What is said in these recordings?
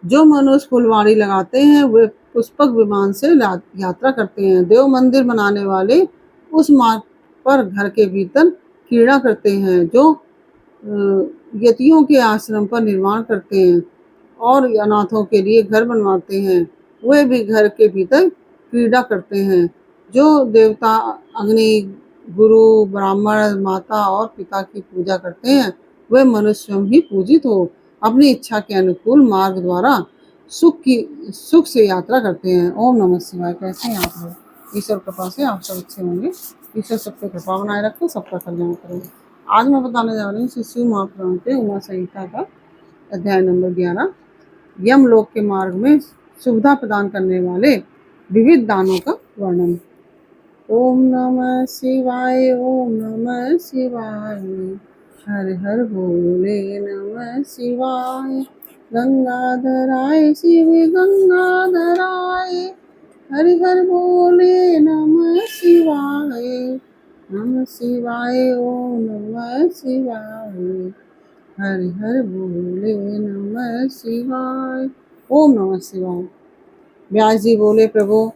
जो मनुष्य फुलवाड़ी लगाते हैं वे पुष्पक विमान से यात्रा करते हैं। देव मंदिर बनाने वाले उस मार्ग पर घर के भीतर क्रीड़ा करते हैं। जो यतियों के आश्रम पर निर्माण करते हैं और अनाथों के लिए घर बनवाते हैं, वे भी घर के भीतर क्रीड़ा करते हैं। जो देवता अग्नि, गुरु, ब्राह्मण, माता और पिता की पूजा करते हैं, वे मनुष्य स्वयं ही पूजित हो अपनी इच्छा के अनुकूल मार्ग द्वारा सुख से यात्रा करते हैं। ओम नमः शिवाय। कैसे हैं आप लोग? ईश्वर कृपा से आप सब अच्छे होंगे। ईश्वर सबके कृपा बनाए रखे, सबका कल्याण करें। आज मैं बताने जा रही हूँ श्री शिव महापुराण के उमा संहिता का अध्याय नंबर 11, यमलोक के मार्ग में सुविधा प्रदान करने वाले विविध दानों का वर्णन। ओम नमः शिवाय, ओम नमः शिवाय, हर हर भोले नमः शिवाय। गंगाधराय शिव गंगाधराय, हर हर भोले नमः शिवाय। नमः शिवाय, ओम नमः शिवाय, हर हर भोले नमः शिवाय। ओम नमः शिवाय। व्यास जी बोले, प्रभु,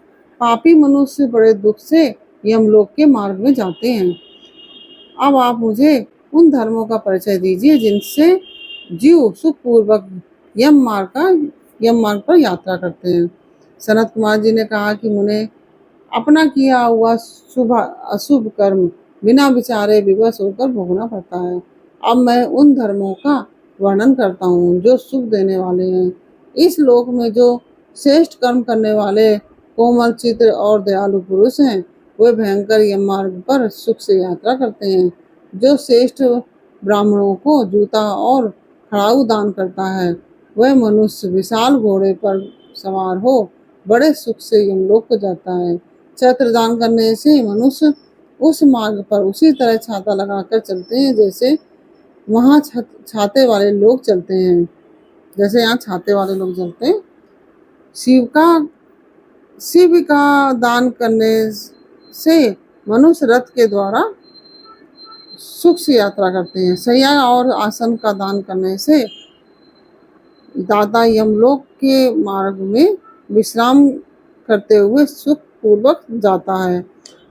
पापी मनुष्य बड़े दुख से यमलोक के मार्ग में जाते हैं। अब आप मुझे उन धर्मों का परिचय दीजिए जिनसे जीव सुखपूर्वक यम मार्ग पर यात्रा करते हैं। सनत कुमार जी ने कहा कि मुने, अपना किया हुआ शुभ अशुभ कर्म बिना विचारे विवश होकर भोगना पड़ता है। अब मैं उन धर्मों का वर्णन करता हूँ जो सुख देने वाले हैं। इस लोक में जो श्रेष्ठ कर्म करने वाले कोमल चित्र और दयालु पुरुष हैं, वे भयंकर यम मार्ग पर सुख से यात्रा करते हैं। जो श्रेष्ठ ब्राह्मणों को जूता और खड़ाऊ दान करता है, वह मनुष्य विशाल घोड़े पर सवार हो बड़े सुख से यमलोक को जाता है। छत्र दान करने से मनुष्य उस मार्ग पर उसी तरह छाता लगाकर चलते हैं जैसे वहाँ छाते वाले लोग चलते हैं, जैसे यहाँ छाते वाले लोग चलते हैं। शिव का दान करने से मनुष्य रथ के द्वारा सुख से यात्रा करते हैं। शैया और आसन का दान करने से दाता यमलोक के मार्ग में विश्राम करते हुए सुख पूर्वक जाता है।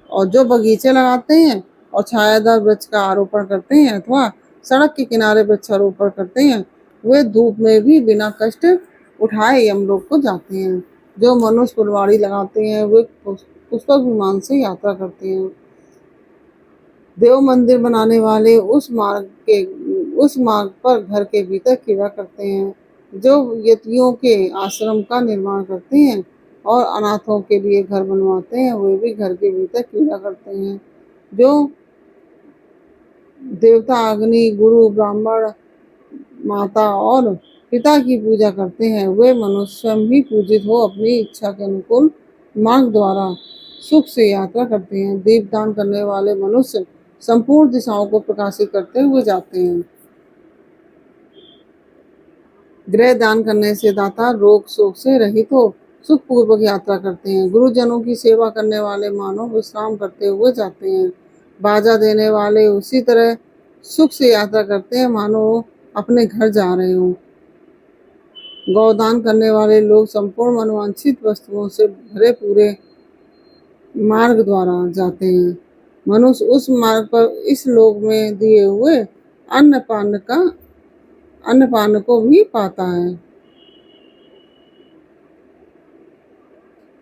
और जो बगीचे लगाते हैं और छायादार वृक्ष का आरोपण करते हैं अथवा सड़क के किनारे वृक्षारोपण करते हैं, वे धूप में भी बिना कष्ट उठाए यमलोक को जाते हैं। जो मनुष्य फुलवाड़ी लगाते हैं वे पुष्पक विमान से यात्रा करते हैं। देव मंदिर बनाने वाले उस मार्ग पर घर के भीतर क्रीड़ा करते हैं। जो यतियों के आश्रम का निर्माण करते हैं और अनाथों के लिए घर बनवाते हैं, वे भी घर के भीतर क्रीड़ा करते हैं। जो देवता अग्नि, गुरु, ब्राह्मण, माता और पिता की पूजा करते हैं, वे मनुष्य स्वयं ही पूजित हो अपनी इच्छा के अनुकूल मार्ग द्वारा सुख से यात्रा करते हैं। दीपदान करने वाले मनुष्य संपूर्ण दिशाओं को प्रकाशित करते हुए जाते हैं। गृह दान करने से दाता रोग शोक से रहित हो सुख पूर्वक यात्रा करते हैं। गुरुजनों की सेवा करने वाले मानव विश्राम करते हुए जाते हैं। बाजा देने वाले उसी तरह सुख से यात्रा करते हैं मानो अपने घर जा रहे हों। गौदान करने वाले लोग संपूर्ण मनोवांछित वस्तुओं से भरे पूरे मार्ग द्वारा जाते हैं। मनुष्य उस मार्ग पर इस लोक में दिए हुए अन्नपान को भी पाता है।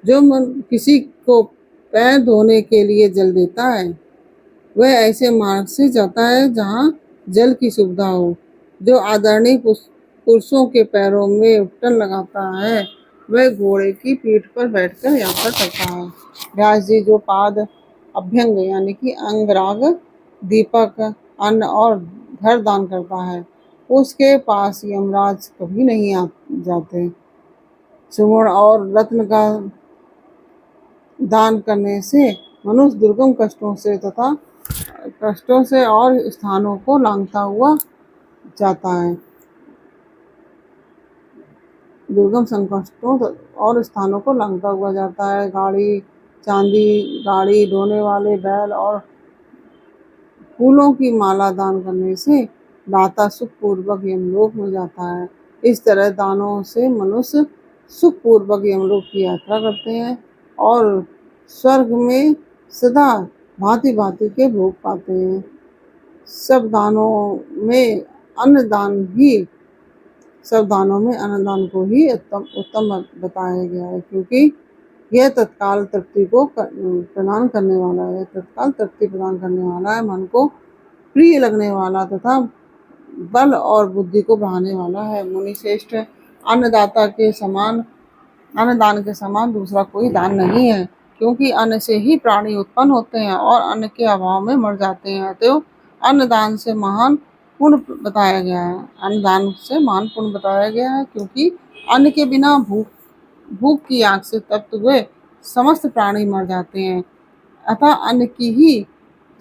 जो किसी को पैर धोने के लिए जल देता है, वह ऐसे मार्ग से जाता है जहाँ जल की सुविधा हो। जो आदरणीय पुरुषों के पैरों में उपटन लगाता है, वह घोड़े की पीठ पर बैठकर यात्रा करता है। व्यास जी जो पाद अभ्यंग यानी कि अंगराग, दीपक, अन्न और घर दान करता है, उसके पास यमराज कभी नहीं जाते। सुवर्ण और रत्न का दान करने से मनुष्य दुर्गम कष्टों से और स्थानों को लांघता हुआ जाता है। दुर्गम संकटों और स्थानों को लांघता हुआ जाता है। गाड़ी ढोने वाले बैल और फूलों की माला दान करने से दाता सुख पूर्वक यमलोक में जाता है। इस तरह दानों से मनुष्य सुखपूर्वक यमलोक की यात्रा करते हैं और स्वर्ग में सदा भांति भांति के भोग पाते हैं। सब दानों में अन्नदान को ही उत्तम बताया गया है, क्योंकि यह तत्काल तृप्ति प्रदान करने वाला है, मन को प्रिय लगने वाला तथा बल और बुद्धि को बढ़ाने वाला है। मुनि श्रेष्ठ, अन्नदान के समान दूसरा कोई दान नहीं है, क्योंकि अन्न से ही प्राणी उत्पन्न होते हैं और अन्न के अभाव में मर जाते हैं। अतएव अन्नदान से महान पुण्य बताया गया है, क्योंकि अन्न के बिना भूख की आग से तप्त हुए समस्त प्राणी मर जाते हैं। अतः अन्न की ही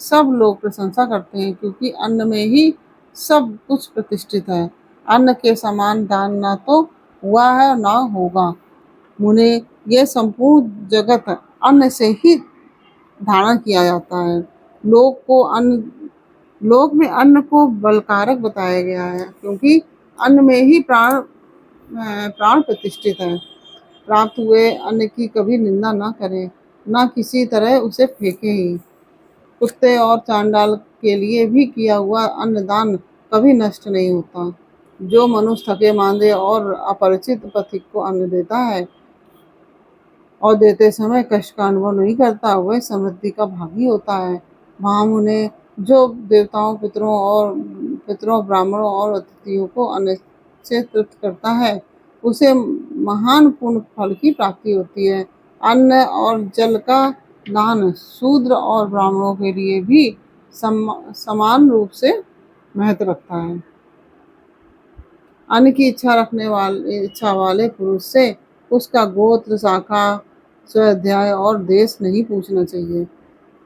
सब लोग प्रशंसा करते हैं, क्योंकि अन्न में ही सब कुछ प्रतिष्ठित है। अन्न के समान दान ना तो हुआ है ना होगा। मुने, यह संपूर्ण जगत अन्न से ही धारण किया जाता है। लोक में अन्न को बलकारक बताया गया है, क्योंकि अन्न में ही प्राण प्रतिष्ठित है। प्राप्त हुए अन्न की कभी निंदा न करें, न किसी तरह उसे फेंके ही। कुत्ते और चांडाल के लिए भी किया हुआ अन्नदान कभी नष्ट नहीं होता। जो मनुष्य थके मांदे और अपरिचित पथिक को अन्न देता है और देते समय कष्ट का अनुभव नहीं करता, वह समृद्धि का भागी होता है। महामुने, जो देवताओं, पितरों, ब्राह्मणों और अतिथियों को अन्न से तृप्त करता है, उसे महान पुण्य फल की प्राप्ति होती है। अन्न और जल का दान शूद्र और ब्राह्मणों के लिए भी समान रूप से महत्व रखता है। अन्न की इच्छा वाले पुरुष से उसका गोत्र, शाखा, स्वाध्याय और देश नहीं पूछना चाहिए।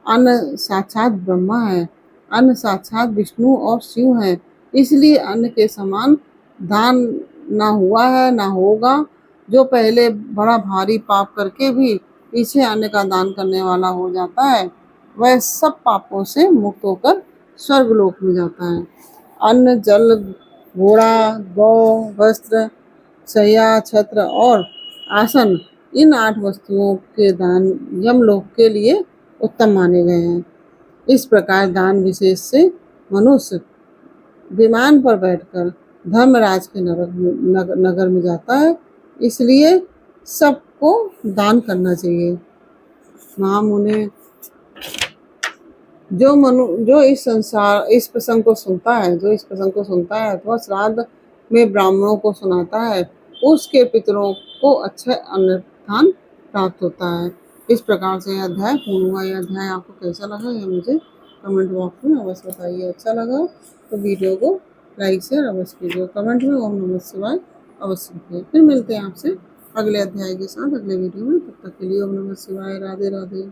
अन्न साक्षात ब्रह्मा है, अन्न साक्षात विष्णु और शिव है, इसलिए अन्न के समान दान ना हुआ है ना होगा। जो पहले बड़ा भारी पाप करके भी पीछे अन्न का दान करने वाला हो जाता है, वह सब पापों से मुक्त होकर स्वर्गलोक में जाता है। अन्न, जल, घोड़ा, गौ, वस्त्र, शैया, छत्र और आसन, इन 8 वस्तुओं के दान यमलोक के लिए उत्तम माने गए हैं। इस प्रकार दान विशेष से मनुष्य विमान पर बैठकर धर्मराज के नगर में जाता है, इसलिए सबको दान करना चाहिए। महामुने, जो इस प्रसंग को सुनता है अथवा श्राद्ध में ब्राह्मणों को सुनाता है, उसके पितरों को अच्छा अन्नदान प्राप्त होता है। इस प्रकार से यह अध्याय पूर्ण हुआ। यह अध्याय आपको कैसा लगा, यह मुझे कमेंट बॉक्स में अवश्य बताइए। अच्छा लगा तो वीडियो को लाइक शेयर अवश्य कीजिए। कमेंट में ओम नमः शिवाय अवश्य लिखिए। फिर मिलते हैं आपसे अगले अध्याय के साथ अगले वीडियो में। तब तक के लिए ओम नमः शिवाय। राधे राधे।